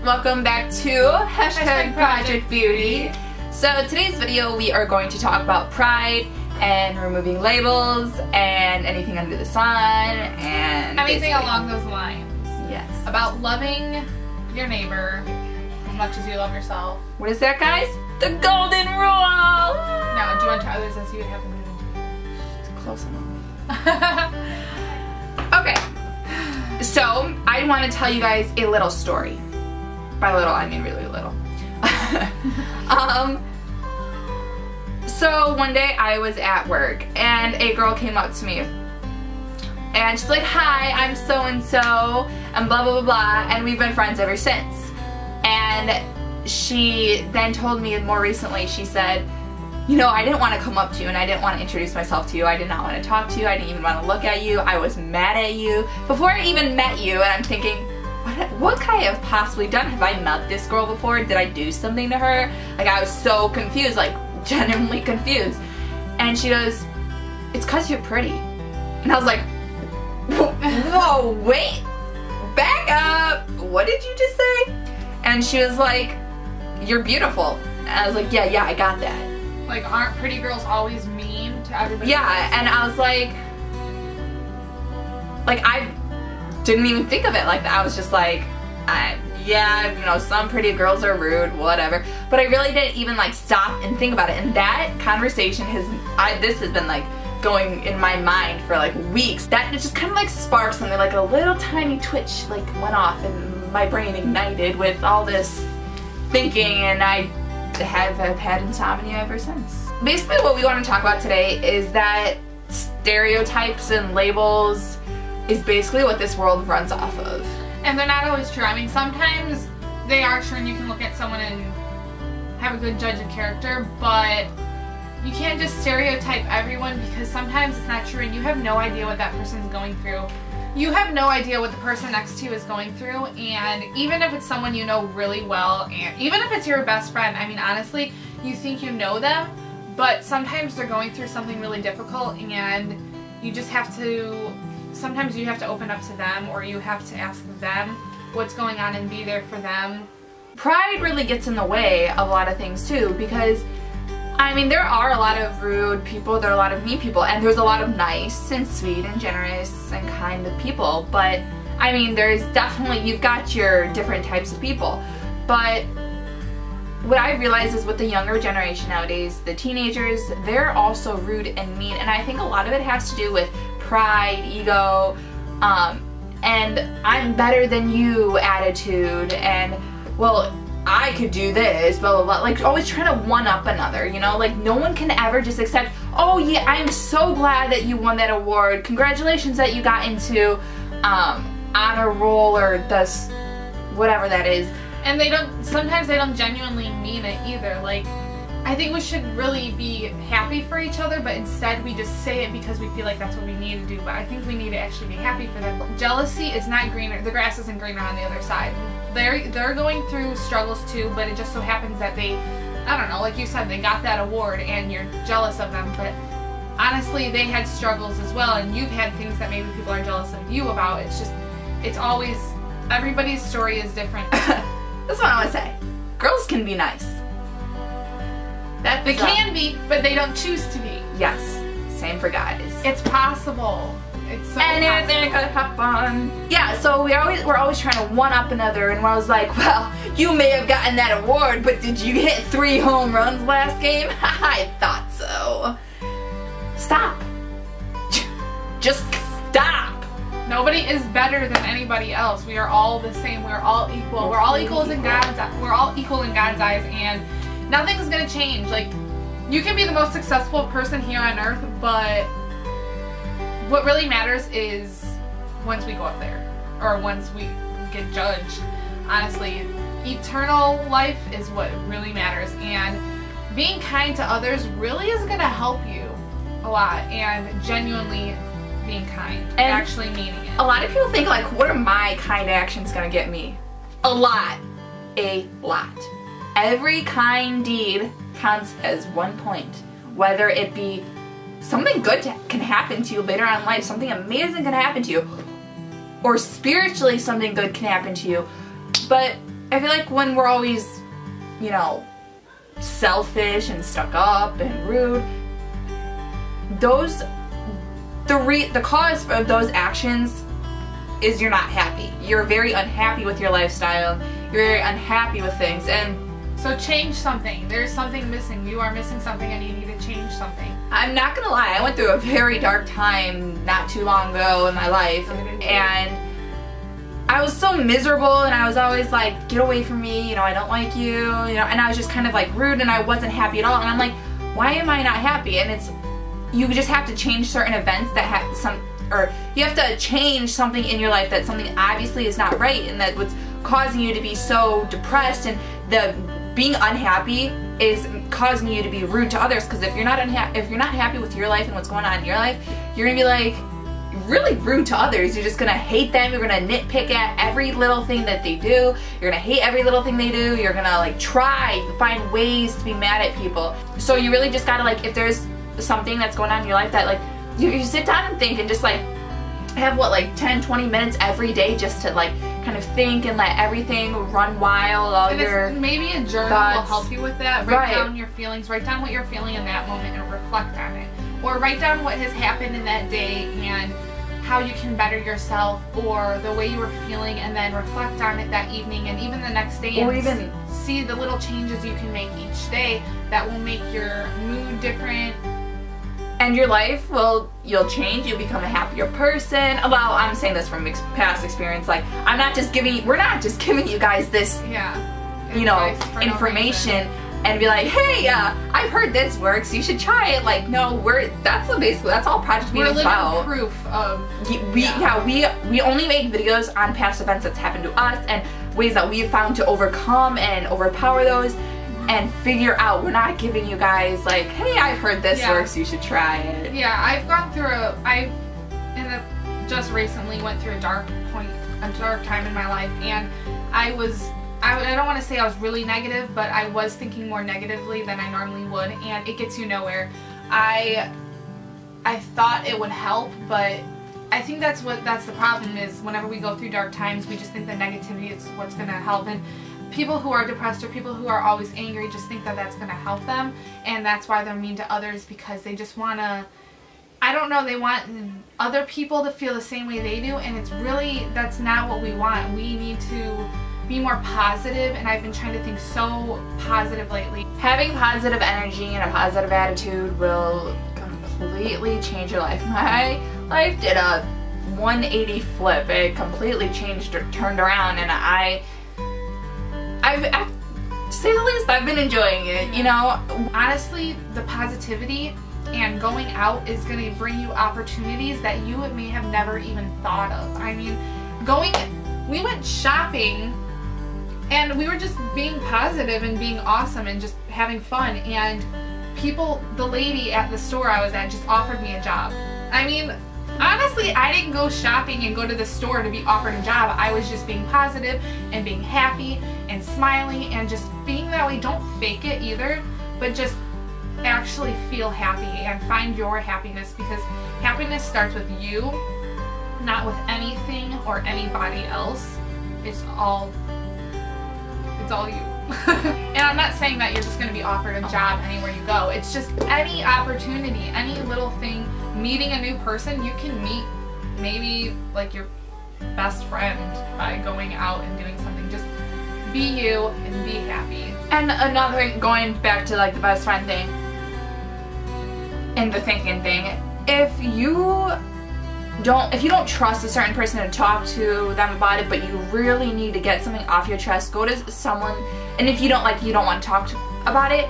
welcome back to Project Beauty. So today's video we are going to talk about pride and removing labels and anything under the sun and anything along those lines. Yes. About loving your neighbor as much as you love yourself. What is that, guys? The golden rule! Now, do unto others as you would have them do unto you. It's close enough. Okay. So, I want to tell you guys a little story. By little, I mean really little. So one day I was at work and a girl came up to me and she's like, "Hi, I'm so-and-so and blah blah blah blah, and we've been friends ever since." And she then told me more recently, she said, "You know, I didn't want to come up to you and I didn't want to introduce myself to you. I did not want to talk to you. I didn't even want to look at you. I was mad at you before I even met you." And I'm thinking, what could I have possibly done? Have I met this girl before? Did I do something to her? Like, I was so confused, like genuinely confused. And she goes, "It's 'cause you're pretty." And I was like, whoa, wait, back up. What did you just say? And she was like, "You're beautiful." And I was like, yeah, I got that. Like, aren't pretty girls always mean to everybody? Yeah, and I was like I didn't even think of it like that. I was just like, yeah, you know, some pretty girls are rude, whatever. But I really didn't even like stop and think about it. And that conversation this has been like going in my mind for like weeks. That it just kind of like sparked something, like a little tiny twitch like went off and my brain ignited with all this thinking, and I have had insomnia ever since. Basically what we want to talk about today is that stereotypes and labels is basically what this world runs off of. And they're not always true. I mean, sometimes they are true and you can look at someone and have a good judge of character, but you can't just stereotype everyone because sometimes it's not true and you have no idea what that person's going through. You have no idea what the person next to you is going through, and even if it's someone you know really well, and even if it's your best friend, I mean, honestly, you think you know them, but sometimes they're going through something really difficult and you just have to, sometimes you have to open up to them, or you have to ask them what's going on and be there for them. Pride really gets in the way of a lot of things too, because I mean, there are a lot of rude people, there are a lot of mean people, and there's a lot of nice and sweet and generous and kind of people, but I mean, there's definitely, you've got your different types of people. But what I realize is with the younger generation nowadays, the teenagers, they're also rude and mean, and I think a lot of it has to do with pride, ego, and I'm better than you attitude, and well, I could do this, blah, blah, blah. Like, always trying to one-up another, you know? Like, no one can ever just accept, "Oh, yeah, I'm so glad that you won that award. Congratulations that you got into honor roll," or this, whatever that is. And sometimes they don't genuinely mean it either. Like, I think we should really be happy for each other, but instead we just say it because we feel like that's what we need to do. But I think we need to actually be happy for them. Jealousy is not greener. The grass isn't greener on the other side. They're going through struggles too, but it just so happens that they, I don't know, like you said, they got that award and you're jealous of them. But honestly, they had struggles as well, and you've had things that maybe people are jealous of you about. It's just, it's always, everybody's story is different. That's what I want to say. Girls can be nice. They can be, but they don't choose to be. Yes, same for guys. It's possible. It's so anything could happen. Yeah, so we're always trying to one up another, and I was like, "Well, you may have gotten that award, but did you hit 3 home runs last game?" I thought so. Stop. Just stop. Nobody is better than anybody else. We are all the same. We're all equal. We're all equal in God's eyes, and nothing's gonna change. Like, you can be the most successful person here on earth, but what really matters is once we go up there, or once we get judged. Honestly, eternal life is what really matters, and being kind to others really is gonna help you a lot, and genuinely being kind, and actually meaning it. A lot of people think, like, what are my kind actions gonna get me? A lot. A lot. Every kind deed counts as 1 point, whether it be something good can happen to you later on in life, something amazing can happen to you, or spiritually something good can happen to you. But I feel like when we're always, you know, selfish and stuck up and rude, the cause for those actions is you're not happy. You're very unhappy with your lifestyle. You're very unhappy with things, and so change something. There's something missing. You are missing something and you need to change something. I'm not gonna lie, I went through a very dark time not too long ago in my life, and I was so miserable, and I was always like, get away from me, you know, I don't like you, you know, and I was just kind of like rude, and I wasn't happy at all, and I'm like, why am I not happy? And it's, you just have to change certain events that have or you have to change something in your life that something obviously is not right, and that what's causing you to be so depressed, and the being unhappy is causing you to be rude to others, because if you're not happy with your life and what's going on in your life, you're gonna be like really rude to others. You're just gonna hate them. You're gonna nitpick at every little thing that they do. You're gonna hate every little thing they do. You're gonna like try to find ways to be mad at people. So you really just gotta, like, if there's something that's going on in your life that like you sit down and think, and just like have what, like 10-20 minutes every day just to like kind of think and let everything run wild. Maybe a journal will help you with that. Write down your feelings, write down what you're feeling in that moment and reflect on it. Or write down what has happened in that day and how you can better yourself, or the way you were feeling, and then reflect on it that evening and even the next day, and even see the little changes you can make each day that will make your mood different. And your life you'll change, you'll become a happier person. Well, I'm saying this from past experience, like, we're not just giving you guys this, you know, information and be like, hey, I've heard this works, you should try it. Like, no, that's all Project Meeting is about. We're living proof of, we only make videos on past events that's happened to us and ways that we've found to overcome and overpower those and figure out. We're not giving you guys like, hey, I've heard this works, you should try it. Yeah, I've gone through just recently went through a dark time in my life, and I don't want to say I was really negative, but I was thinking more negatively than I normally would, and it gets you nowhere. I thought it would help, but I think that's the problem, is whenever we go through dark times, we just think that negativity is what's going to help. And people who are depressed or people who are always angry just think that that's going to help them, and that's why they're mean to others, because they just want to, I don't know, they want other people to feel the same way they do, and that's not what we want. We need to be more positive, and I've been trying to think so positive lately. Having positive energy and a positive attitude will completely change your life. My life did a 180 flip. It completely changed or turned around, and to say the least, I've been enjoying it, you know. Honestly, the positivity and going out is going to bring you opportunities that you may have never even thought of. I mean, we went shopping, and we were just being positive and being awesome and just having fun, and the lady at the store I was at just offered me a job. I mean, honestly, I didn't go shopping and go to the store to be offered a job. I was just being positive and being happy and smiling and just being that way. Don't fake it either, but just actually feel happy and find your happiness, because happiness starts with you, not with anything or anybody else. It's all you. And I'm not saying that you're just going to be offered a job anywhere you go. It's just any opportunity, any little thing, meeting a new person. You can meet maybe like your best friend by going out and doing something. Just be you and be happy. And another thing, going back to like the best friend thing and the thinking thing, if you don't trust a certain person to talk to them about it, but you really need to get something off your chest, go to someone. And if you don't want to talk about it,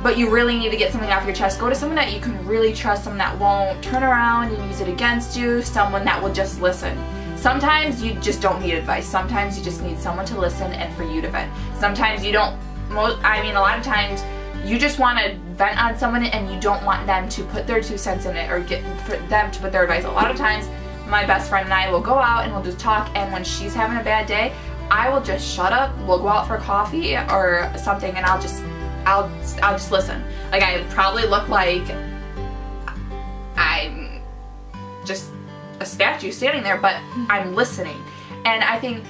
but you really need to get something off your chest, go to someone that you can really trust, someone that won't turn around and use it against you, someone that will just listen. Sometimes you just don't need advice. Sometimes you just need someone to listen and for you to vent. Sometimes you don't, a lot of times you just want to vent on someone and you don't want them to put their 2 cents in it or for them to put their advice. A lot of times my best friend and I will go out and we'll just talk, and when she's having a bad day, I will just shut up, we'll go out for coffee or something, and I'll just listen. Like, I probably look like I'm just a statue standing there, but I'm listening. And I think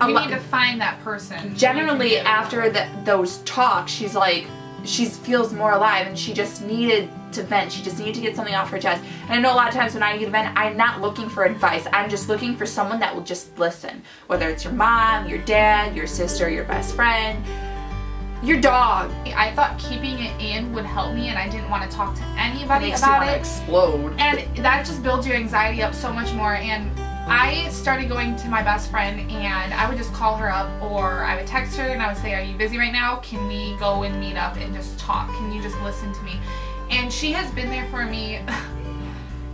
You need to find that person. Generally, after those talks, she's like, she feels more alive, and she just needed to vent. She just needed to get something off her chest. And I know a lot of times when I need to vent, I'm not looking for advice. I'm just looking for someone that will just listen. Whether it's your mom, your dad, your sister, your best friend, your dog. I thought keeping it in would help me, and I didn't want to talk to anybody about it. Makes you want to explode. And that just builds your anxiety up so much more. And I started going to my best friend, and I would just call her up, or I would text her and I would say, are you busy right now? Can we go and meet up and just talk? Can you just listen to me? And she has been there for me.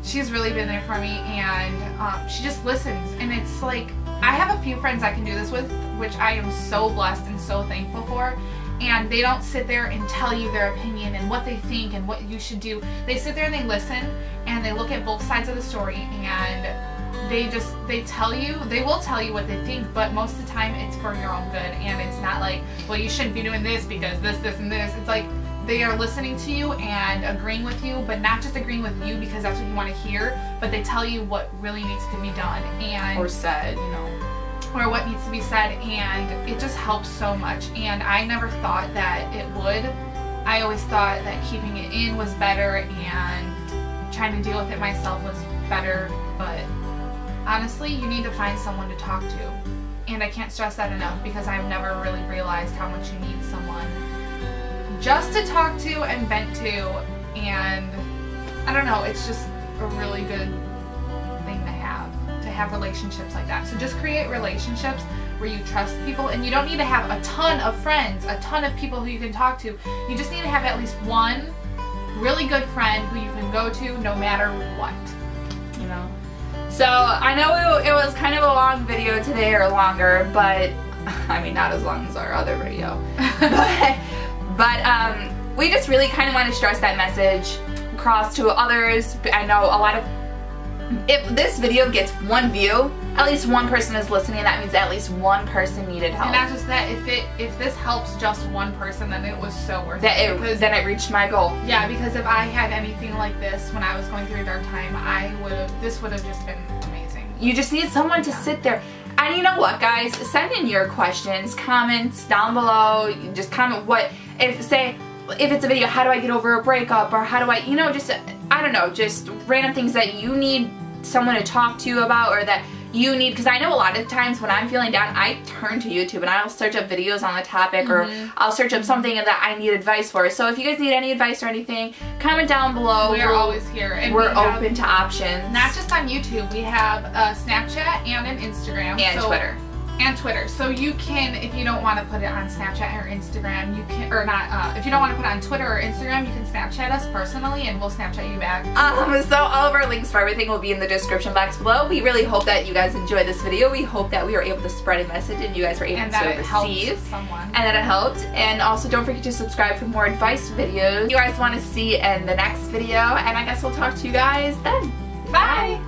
She's really been there for me, and she just listens. And it's like, I have a few friends I can do this with, which I am so blessed and so thankful for. And they don't sit there and tell you their opinion and what they think and what you should do. They sit there and they listen, and they look at both sides of the story, and they will tell you what they think, but most of the time it's for your own good. And it's not like, well, you shouldn't be doing this because this, and this. It's like, they are listening to you and agreeing with you, but not just agreeing with you because that's what you want to hear, but they tell you what really needs to be done, and or said, you know, or what needs to be said, and it just helps so much. And I never thought that it would. I always thought that keeping it in was better and trying to deal with it myself was better, but honestly, you need to find someone to talk to. And I can't stress that enough, because I've never really realized how much you need someone just to talk to and vent to. And I don't know, it's just a really good thing to have relationships like that. So just create relationships where you trust people, and you don't need to have a ton of friends, a ton of people who you can talk to. You just need to have at least one really good friend who you can go to no matter what, you know. So I know it was kind of a long video today, or longer, but I mean, not as long as our other video. but we just really kind of want to stress that message across to others. I know a lot of, if this video gets 1 view, at least one person is listening. That means at least one person needed help. And not just that, if this helps just one person, then it was so worth it. Then it reached my goal. Yeah, because if I had anything like this when I was going through a dark time, this would have just been amazing. You just need someone to sit there. And you know what, guys? Send in your questions, comments down below. Just comment if it's a video, how do I get over a breakup, or how do I, you know, just, I don't know, just random things that you need someone to talk to you about, or that you need, because I know a lot of times when I'm feeling down, I turn to YouTube and I'll search up videos on the topic, or I'll search up something that I need advice for. So if you guys need any advice or anything, comment down below. We're always here, and we're open to options. Not just on YouTube, we have a Snapchat and an Instagram. And Twitter. And Twitter. So you can, if you don't want to put it on Snapchat or Instagram, you can, or not, if you don't want to put it on Twitter or Instagram, you can Snapchat us personally, and we'll Snapchat you back. So all of our links for everything will be in the description box below. We really hope that you guys enjoyed this video. We hope that we were able to spread a message and you guys were able to receive. And that it helped. And also don't forget to subscribe for more advice videos you guys want to see in the next video. And I guess we'll talk to you guys then. Bye!